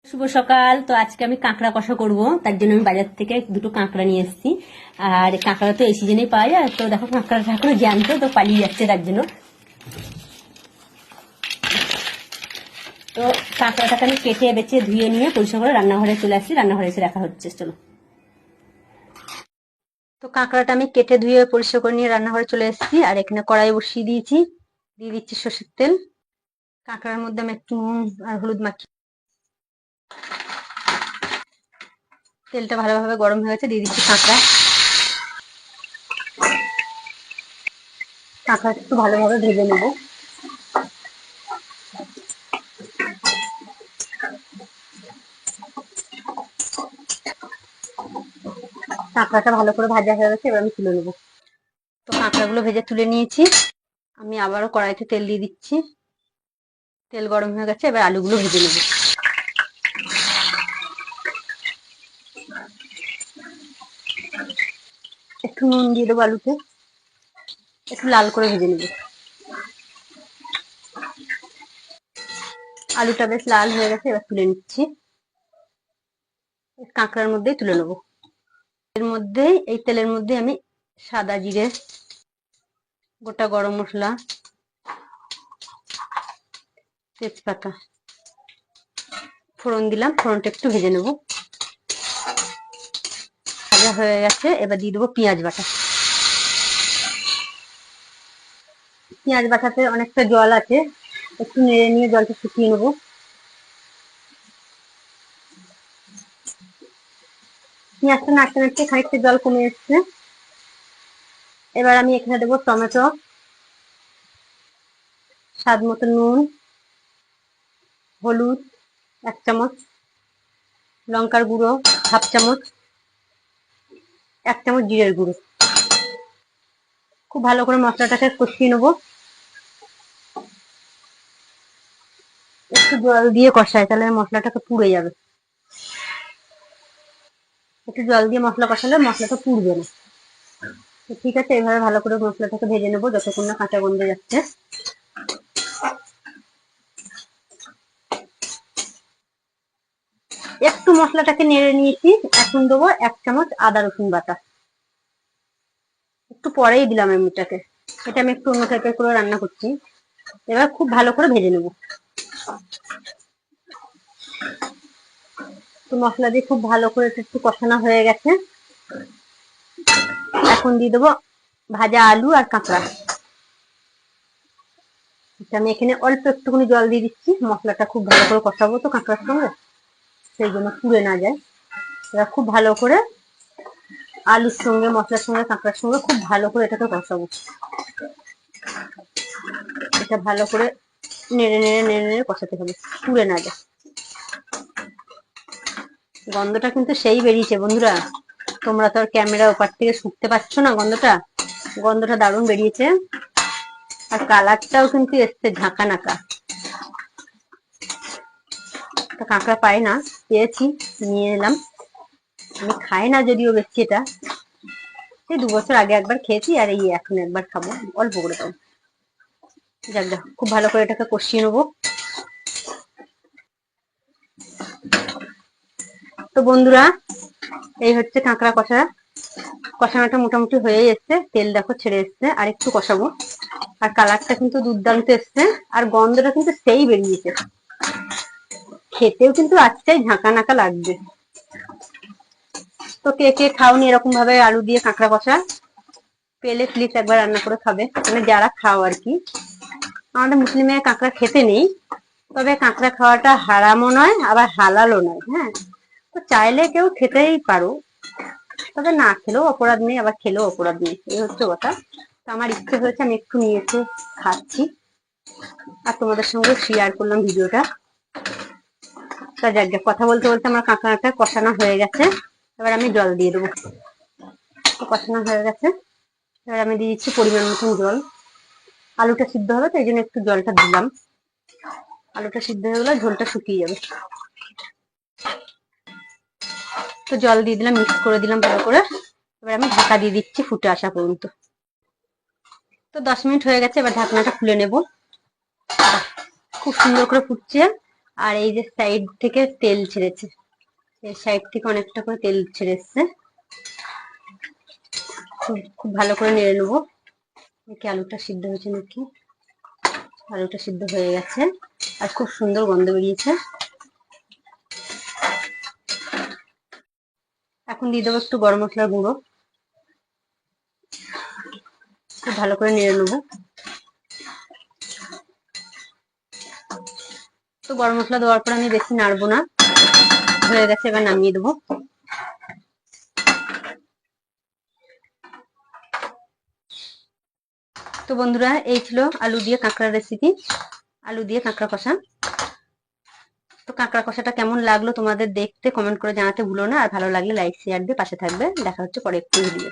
শুভ সকাল। তো আজকে আমি কাঁকড়া কষা করব, তার জন্য আমি বাজার থেকে দুটো কাঁকড়া নিয়ে এসেছি। আর কাঁকড়া তো এই সিজনেই পাওয়া যায়। তো দেখো কাঁকড়াটা এখনো জ্যান্ত, তো পালিয়ে যাচ্ছে তার জন্য। তো কাঁকড়াটাকে আমি কেটে বেছে ধুয়ে নিয়ে পরিষ্কার করে রান্নাঘরে চলে আসছি। রান্নাঘরে এসে রাখা হচ্ছে, চলো। তো কাঁকড়াটা আমি কেটে ধুয়ে পরিষ্কার করে নিয়ে রান্নাঘরে চলে এসেছি। আর এখানে কড়াই বসিয়ে দিয়েছি, দিয়ে দিচ্ছি সর্ষের তেল। কাঁকড়ার মধ্যে আমি একটু নুন আর হলুদ মাখি। তেলটা ভালোভাবে গরম হয়ে গেছে, দিয়ে দিচ্ছি কাঁকড়া। কাঁকড়া একটু ভালোভাবে ভেজে নেবো। কাঁকড়াটা ভালো করে ভাজা হয়ে গেছে, এবার আমি তুলে নেবো। তো কাঁকড়াগুলো ভেজে তুলে নিয়েছি। আমি আবারও কড়াইতে তেল দিয়ে দিচ্ছি। তেল গরম হয়ে গেছে, এবার আলুগুলো ভেজে নেব। একটু নুন দিয়ে দেবো আলুতে, একটু লাল করে ভেজে নেব। আলুটা বেশ লাল হয়ে গেছে, এবার তুলে নিচ্ছি। কাঁকড়ার মধ্যেই তুলে নেব। এর মধ্যে এই তেলের মধ্যে আমি সাদা জিরে, গোটা গরম মশলা, তেজপাতা ফোড়ন দিলাম। ফোড়নটা একটু ভেজে নেব। ভাজা হয়ে গেছে, এবার দিয়ে দেবো পেঁয়াজ বাটা। পেঁয়াজ বাটাতে অনেকটা জল আছে, একটু নেড়ে নিয়ে জলটা শুকিয়ে নেবো। পেঁয়াজটা নাড়তে নাড়তে খানিকটা জল কমে এসছে। এবার আমি এখানে দেবো টমেটো, স্বাদ মতো নুন, হলুদ 1 চামচ, লঙ্কার গুঁড়ো 1/2 চামচ, 1 চামচ জিরের গুঁড়ো। খুব ভালো করে মশলাটাকে কষিয়ে নেবো। একটু জল দিয়ে কষাই, তাহলে মশলাটাকে পুড়ে যাবে। একটু জল দিয়ে মশলা কষালে মশলাটা পুড়বে না। ঠিক আছে, এইভাবে ভালো করে মশলাটাকে ভেজে নেবো যতক্ষণ না কাঁচা গন্ধ যাচ্ছে। একটু মশলাটাকে নেড়ে নিয়েছি। এখন দেবো 1 চামচ আদা রসুন বাটা। একটু পরেই দিলাম এমনিটাকে, এটা আমি একটু অন্য টাইপের করে রান্না করছি। এবার খুব ভালো করে ভেজে নেবো। তো মশলা দিয়ে খুব ভালো করে একটু কষানো হয়ে গেছে। এখন দিয়ে দেবো ভাজা আলু আর কাঁকড়া। আমি এখানে অল্প একটুখানি জল দিয়ে দিচ্ছি। মশলাটা খুব ভালো করে কষাবো তো কাঁকড়ার সঙ্গে, সেই জন্য পুড়ে না যায়। এবার খুব ভালো করে আলুর সঙ্গে, মশলার সঙ্গে, কাঁকড়ার সঙ্গে খুব ভালো করে এটাকে কষাবো। এটা ভালো করে নেড়ে নেড়ে নেড়ে নেড়ে কষাতে হবে, পুড়ে না যায়। গন্ধটা কিন্তু সেই বেরিয়েছে বন্ধুরা, তোমরা তো আর ক্যামেরা ওপার থেকে শুনতে পাচ্ছ না। গন্ধটা দারুণ বেরিয়েছে। আর কালারটাও কিন্তু এসছে ঝাঁকা নাকা। কাঁকড়া পাই না, পেয়েছি, নিয়ে এলাম। আমি খাই না যদিও বেশি এটা, সেই 2 বছর আগে একবার খেয়েছি, আর এই এখন একবার খাবো, অল্প করে খাবো। যাক যাক, খুব ভালো করে এটাকে কষিয়ে নেবো। তো বন্ধুরা, এই হচ্ছে কাঁকড়া কষা। কষানোটা মোটামুটি হয়ে এসছে, তেল দেখো ছেড়ে এসছে। আর একটু কষাবো। আর কালারটা কিন্তু দুর্দান্ত এসছে, আর গন্ধটা কিন্তু সেই বেরিয়েছে। খেতেও কিন্তু আজটাই ঝাঁকা নাকা লাগবে। তো কে কে খাওনি এরকম ভাবে আলু দিয়ে কাঁকড়া কষা? পেলে প্লিজ একবার রান্না করে খাবে, মানে যারা খাও আর কি। আমাদের মুসলিমে কাঁকড়া খেতে নেই, তবে কাঁকড়া খাওয়াটা হারামও নয়, আবার হালালও নয়। হ্যাঁ, তো চাইলে কেউ খেতেই পারো, তবে না খেলেও অপরাধ নেই, আবার খেলেও অপরাধ নেই, এই হচ্ছে কথা। তো আমার ইচ্ছে হয়েছে, আমি একটু নিয়ে এসে খাচ্ছি, আর তোমাদের সঙ্গে শেয়ার করলাম ভিডিওটা। তা যাক, কথা বলতে বলতে আমার কাঁকড়াটা কষানো হয়ে গেছে। এবার আমি জল দিয়ে দেবো। কষানো হয়ে গেছে, এবার আমি দিয়ে দিচ্ছি পরিমাণ মতন জল। আলুটা সিদ্ধ হবে, তো এই জন্য একটু জলটা দিলাম। আলুটা সিদ্ধ হয়ে গেলে ঝোলটা শুকিয়ে যাবে। তো জল দিয়ে দিলাম, মিক্স করে দিলাম ভালো করে। এবার আমি ঢাকা দিয়ে দিচ্ছি ফুটে আসা পর্যন্ত। তো 10 মিনিট হয়ে গেছে, এবার ঢাকনাটা খুলে নেব। খুব সুন্দর করে ফুটছে, আর এই যে সাইড থেকে তেল ছেড়েছে, এই সাইড থেকে অনেকটা করে তেল ছেড়েছে। খুব ভালো করে নেড়ে নেবো। দেখি আলুটা সিদ্ধ হয়েছে নাকি। আলুটা সিদ্ধ হয়ে গেছে আর খুব সুন্দর গন্ধ বেরিয়েছে। এখন দিয়ে দেবো একটু গরম মশলার গুঁড়ো। খুব ভালো করে নেড়ে নেবো। তো গরম মশলা দেওয়ার পর আমি বেশি নাড়বো না, হয়ে গেছে, এবার নামিয়ে দেবো। তো বন্ধুরা, এই ছিল আলু দিয়ে কাঁকড়ার রেসিপি, আলু দিয়ে কাঁকড়া কষা। তো কাঁকড়া কষাটা কেমন লাগলো তোমাদের দেখতে কমেন্ট করে জানাতে ভুলো না, আর ভালো লাগলে লাইক শেয়ার দিয়ে পাশে থাকবে। দেখা হচ্ছে পরে একটু ভিডিও।